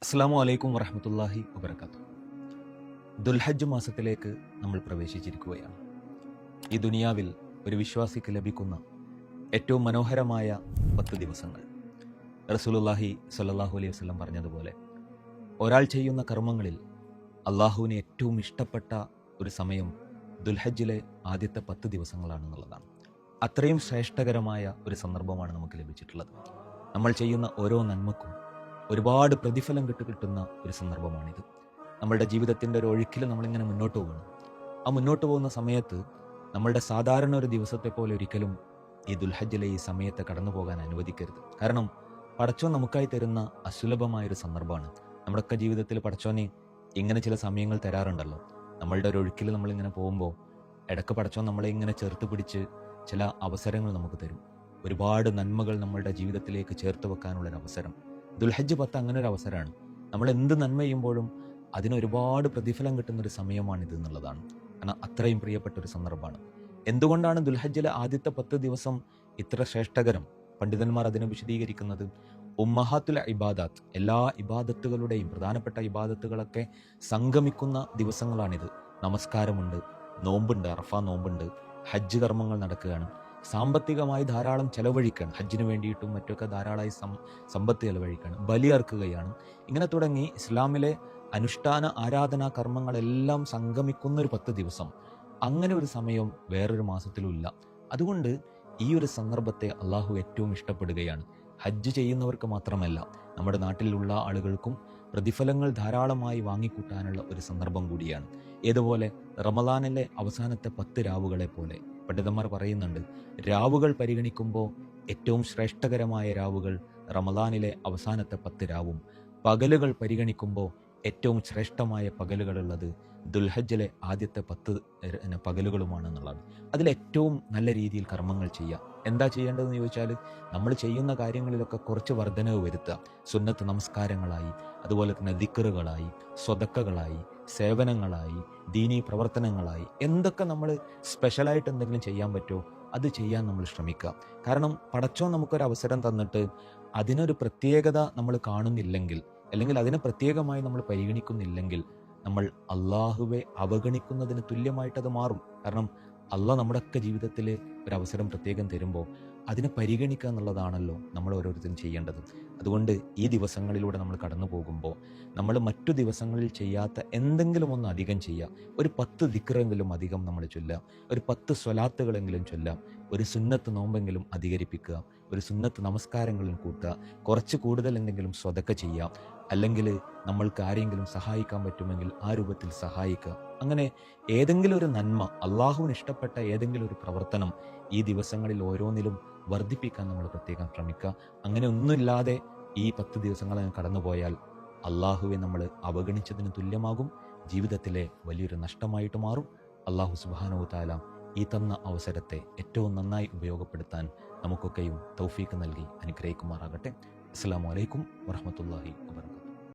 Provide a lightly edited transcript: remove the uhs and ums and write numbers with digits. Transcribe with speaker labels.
Speaker 1: അസ്സലാമു അലൈക്കും വറഹ്മത്തുള്ളാഹി വബറകാതുഹു. ദുൽഹജ്ജ് മാസത്തിലേക്ക് നമ്മൾ പ്രവേശിച്ചിരിക്കുകയാണ്. ഈ ദുനിയാവിൽ ഒരു വിശ്വാസിക്ക് ലഭിക്കുന്ന ഏറ്റവും മനോഹരമായ 10 ദിവസങ്ങൾ. റസൂലുള്ളാഹി സ്വല്ലല്ലാഹു അലൈഹി വസല്ലം പറഞ്ഞതുപോലെ ഒരാൾ ചെയ്യുന്ന കർമ്മങ്ങളിൽ അള്ളാഹുവിന് ഏറ്റവും ഇഷ്ടപ്പെട്ട ഒരു സമയം ദുൽഹജ്ജിലെ ആദ്യത്തെ 10 ദിവസങ്ങളാണെന്നുള്ളതാണ്. അത്രയും ശ്രേഷ്ഠകരമായ ഒരു സന്ദർഭമാണ് നമുക്ക് ലഭിച്ചിട്ടുള്ളത്. നമ്മൾ ചെയ്യുന്ന ഓരോ നന്മക്കും ഒരുപാട് പ്രതിഫലം കിട്ടുന്ന ഒരു സന്ദർഭമാണിത്. നമ്മളുടെ ജീവിതത്തിൻ്റെ ഒരു ഒഴുക്കിൽ നമ്മളിങ്ങനെ മുന്നോട്ട് പോകണം. ആ മുന്നോട്ട് പോകുന്ന സമയത്ത് നമ്മളുടെ സാധാരണ ഒരു ദിവസത്തെ പോലെ ഒരിക്കലും ഈ ദുൽഹജ്ജിലെ ഈ സമയത്തെ കടന്നു പോകാൻ അനുവദിക്കരുത്. കാരണം പടച്ചോൻ നമുക്കായി തരുന്ന അസുലഭമായൊരു സന്ദർഭമാണ്. നമ്മുടെയൊക്കെ ജീവിതത്തിൽ പടച്ചോനെ ഇങ്ങനെ ചില സമയങ്ങൾ തരാറുണ്ടല്ലോ. നമ്മളുടെ ഒരു ഒഴുക്കിൽ നമ്മളിങ്ങനെ പോകുമ്പോൾ ഇടയ്ക്ക് പടച്ചോൻ നമ്മളെ ഇങ്ങനെ ചേർത്ത് പിടിച്ച് ചില അവസരങ്ങൾ നമുക്ക് തരും. ഒരുപാട് നന്മകൾ നമ്മളുടെ ജീവിതത്തിലേക്ക് ചേർത്ത് വെക്കാനുള്ളൊരു അവസരം. ദുൽഹജ്ജ് 10 അങ്ങനെ ഒരു അവസരമാണ്. നമ്മൾ എന്ത് നന്മ ചെയ്യുമ്പോഴും അതിനൊരുപാട് പ്രതിഫലം കിട്ടുന്നൊരു സമയമാണിത് എന്നുള്ളതാണ്. കാരണം അത്രയും പ്രിയപ്പെട്ട ഒരു സന്ദർഭമാണ്. എന്തുകൊണ്ടാണ് ദുൽഹജ്ജിലെ ആദ്യത്തെ 10 ദിവസം ഇത്ര ശ്രേഷ്ഠകരം? പണ്ഡിതന്മാർ അതിനെ വിശദീകരിക്കുന്നത് ഉമ്മഹാത്തുൽ ഇബാദാത്ത്, എല്ലാ ഇബാദത്തുകളുടെയും പ്രധാനപ്പെട്ട ഇബാദത്തുകളൊക്കെ സംഗമിക്കുന്ന ദിവസങ്ങളാണിത്. നമസ്കാരമുണ്ട്, നോമ്പുണ്ട്, അറഫ നോമ്പുണ്ട്, ഹജ്ജ് കർമ്മങ്ങൾ നടക്കുകയാണ്, സാമ്പത്തികമായി ധാരാളം ചെലവഴിക്കുകയാണ്, ഹജ്ജിന് വേണ്ടിയിട്ടും മറ്റൊക്കെ ധാരാളമായി സമ്പത്ത് ചെലവഴിക്കുകയാണ്, ബലിയർക്കുകയാണ്. ഇങ്ങനെ തുടങ്ങി ഇസ്ലാമിലെ അനുഷ്ഠാന ആരാധനാ കർമ്മങ്ങളെല്ലാം സംഗമിക്കുന്ന ഒരു 10 ദിവസം. അങ്ങനെ ഒരു സമയം വേറൊരു മാസത്തിലും ഇല്ല. അതുകൊണ്ട് ഈ ഒരു സന്ദർഭത്തെ അള്ളാഹു ഏറ്റവും ഇഷ്ടപ്പെടുകയാണ്. ഹജ്ജ് ചെയ്യുന്നവർക്ക് മാത്രമല്ല, നമ്മുടെ നാട്ടിലുള്ള ആളുകൾക്കും പ്രതിഫലങ്ങൾ ധാരാളമായി വാങ്ങിക്കൂട്ടാനുള്ള ഒരു സന്ദർഭം കൂടിയാണ്. ഏതുപോലെ റമദാനിലെ അവസാനത്തെ 10 രാവുകളെ പോലെ പണ്ഡിതന്മാർ പറയുന്നുണ്ട്, രാവുകൾ പരിഗണിക്കുമ്പോൾ ഏറ്റവും ശ്രേഷ്ഠകരമായ രാവുകൾ റമദാനിലെ അവസാനത്തെ 10 രാവും, പകലുകൾ പരിഗണിക്കുമ്പോൾ ഏറ്റവും ശ്രേഷ്ഠമായ പകലുകളുള്ളത് ദുൽഹജ്ജിലെ ആദ്യത്തെ 10 പകലുകളുമാണെന്നുള്ളതാണ്. അതിലേറ്റവും നല്ല രീതിയിൽ കർമ്മങ്ങൾ ചെയ്യുക. എന്താ ചെയ്യേണ്ടതെന്ന് ചോദിച്ചാൽ, നമ്മൾ ചെയ്യുന്ന കാര്യങ്ങളിലൊക്കെ കുറച്ച് വർധനവ് വരുത്തുക. സുന്നത്ത് നമസ്കാരങ്ങളായി, അതുപോലെ തന്നെ ദിക്റുകളായി, സ്വതക്കകളായി, സേവനങ്ങളായി, ദീനീ പ്രവർത്തനങ്ങളായി, എന്തൊക്കെ നമ്മൾ സ്പെഷ്യലായിട്ട് എന്തെങ്കിലും ചെയ്യാൻ പറ്റുമോ അത് ചെയ്യാൻ നമ്മൾ ശ്രമിക്കുക. കാരണം പടച്ചോൻ നമുക്കൊരു അവസരം തന്നിട്ട് അതിനൊരു പ്രത്യേകത നമ്മൾ കാണുന്നില്ലെങ്കിൽ, അല്ലെങ്കിൽ അതിനെ പ്രത്യേകമായി നമ്മൾ പരിഗണിക്കുന്നില്ലെങ്കിൽ, നമ്മൾ അള്ളാഹുവെ അവഗണിക്കുന്നതിന് തുല്യമായിട്ടത് മാറും. കാരണം അള്ളാഹ് നമ്മുടെയൊക്കെ ജീവിതത്തിൽ ഒരു അവസരം പ്രത്യേകം തരുമ്പോൾ അതിനെ പരിഗണിക്കുക എന്നുള്ളതാണല്ലോ നമ്മൾ ഓരോരുത്തരും ചെയ്യേണ്ടത്. അതുകൊണ്ട് ഈ ദിവസങ്ങളിലൂടെ നമ്മൾ കടന്നു പോകുമ്പോൾ നമ്മൾ മറ്റു ദിവസങ്ങളിൽ ചെയ്യാത്ത എന്തെങ്കിലും ഒന്ന് അധികം ചെയ്യുക. ഒരു 10 ദിക്റെങ്കിലും അധികം നമ്മൾ ചൊല്ലുക, ഒരു 10 സ്വലാത്തുകളെങ്കിലും ചൊല്ലാം, ഒരു സുന്നത്ത് നോമ്പെങ്കിലും അധികരിപ്പിക്കുക, ഒരു സുന്നത്ത് നമസ്കാരങ്ങളും കൂട്ടുക, കുറച്ച് കൂടുതൽ എന്തെങ്കിലും സ്വതക്ക ചെയ്യുക, അല്ലെങ്കിൽ നമ്മൾക്ക് ആരെങ്കിലും സഹായിക്കാൻ പറ്റുമെങ്കിൽ ആ രൂപത്തിൽ സഹായിക്കുക. അങ്ങനെ ഏതെങ്കിലും ഒരു നന്മ, അള്ളാഹുവിന് ഇഷ്ടപ്പെട്ട ഏതെങ്കിലും ഒരു പ്രവർത്തനം ഈ ദിവസങ്ങളിൽ ഓരോന്നിലും വർദ്ധിപ്പിക്കാൻ നമ്മൾ പ്രത്യേകം ശ്രമിക്കുക. അങ്ങനെ ഒന്നുമില്ലാതെ ഈ 10 ദിവസങ്ങൾ കടന്നുപോയാൽ അള്ളാഹുവെ നമ്മൾ അവഗണിച്ചതിന് തുല്യമാകും, ജീവിതത്തിലെ വലിയൊരു നഷ്ടമായിട്ട് മാറും. അള്ളാഹു സുബ്ഹാനഹു തആല ഈ തന്ന അവസരത്തെ ഏറ്റവും നന്നായി ഉപയോഗപ്പെടുത്താൻ നമുക്കൊക്കെയും തൗഫീക്ക് നൽകി അനുഗ്രഹിക്കുമാറാകട്ടെ. അസ്സലാമു അലൈക്കും വറഹ്മത്തുള്ളാഹി വബറകാതുഹു.